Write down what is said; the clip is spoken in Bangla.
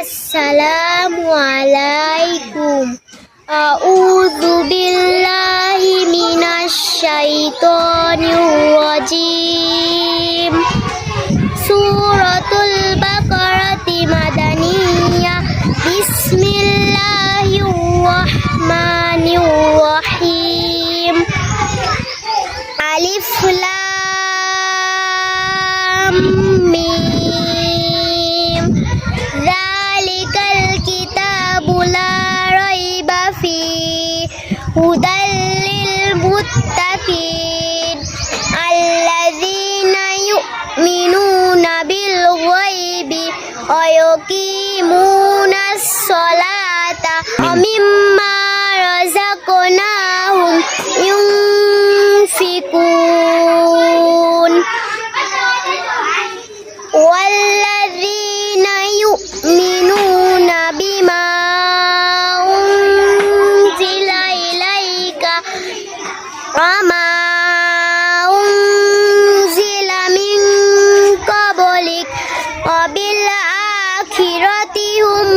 আসসালামু আলাইকুম। আউযু বিল্লাহি মিনাশ শাইতানির রাজিম। সূরাতুল বাকারাতি মাদানিয়া। বিসমিল্লাহির রাহমানির রাহিম। আলিফ লাম মিম। যালিকাল কিতাবু লা রাইবা ফীহি হুদাল লিল মুত্তাকিন আল্লাযীনা ইউমিনুনা বিল গায়বি ওয়া ইয়াকিমুনাস সালাতা ওয়া মিম্মা রাযাকনাহুম ইউনফিকুন। والذين يؤمنون بما أنزل إليك وما أنزل من قبلك وبالآخرة هم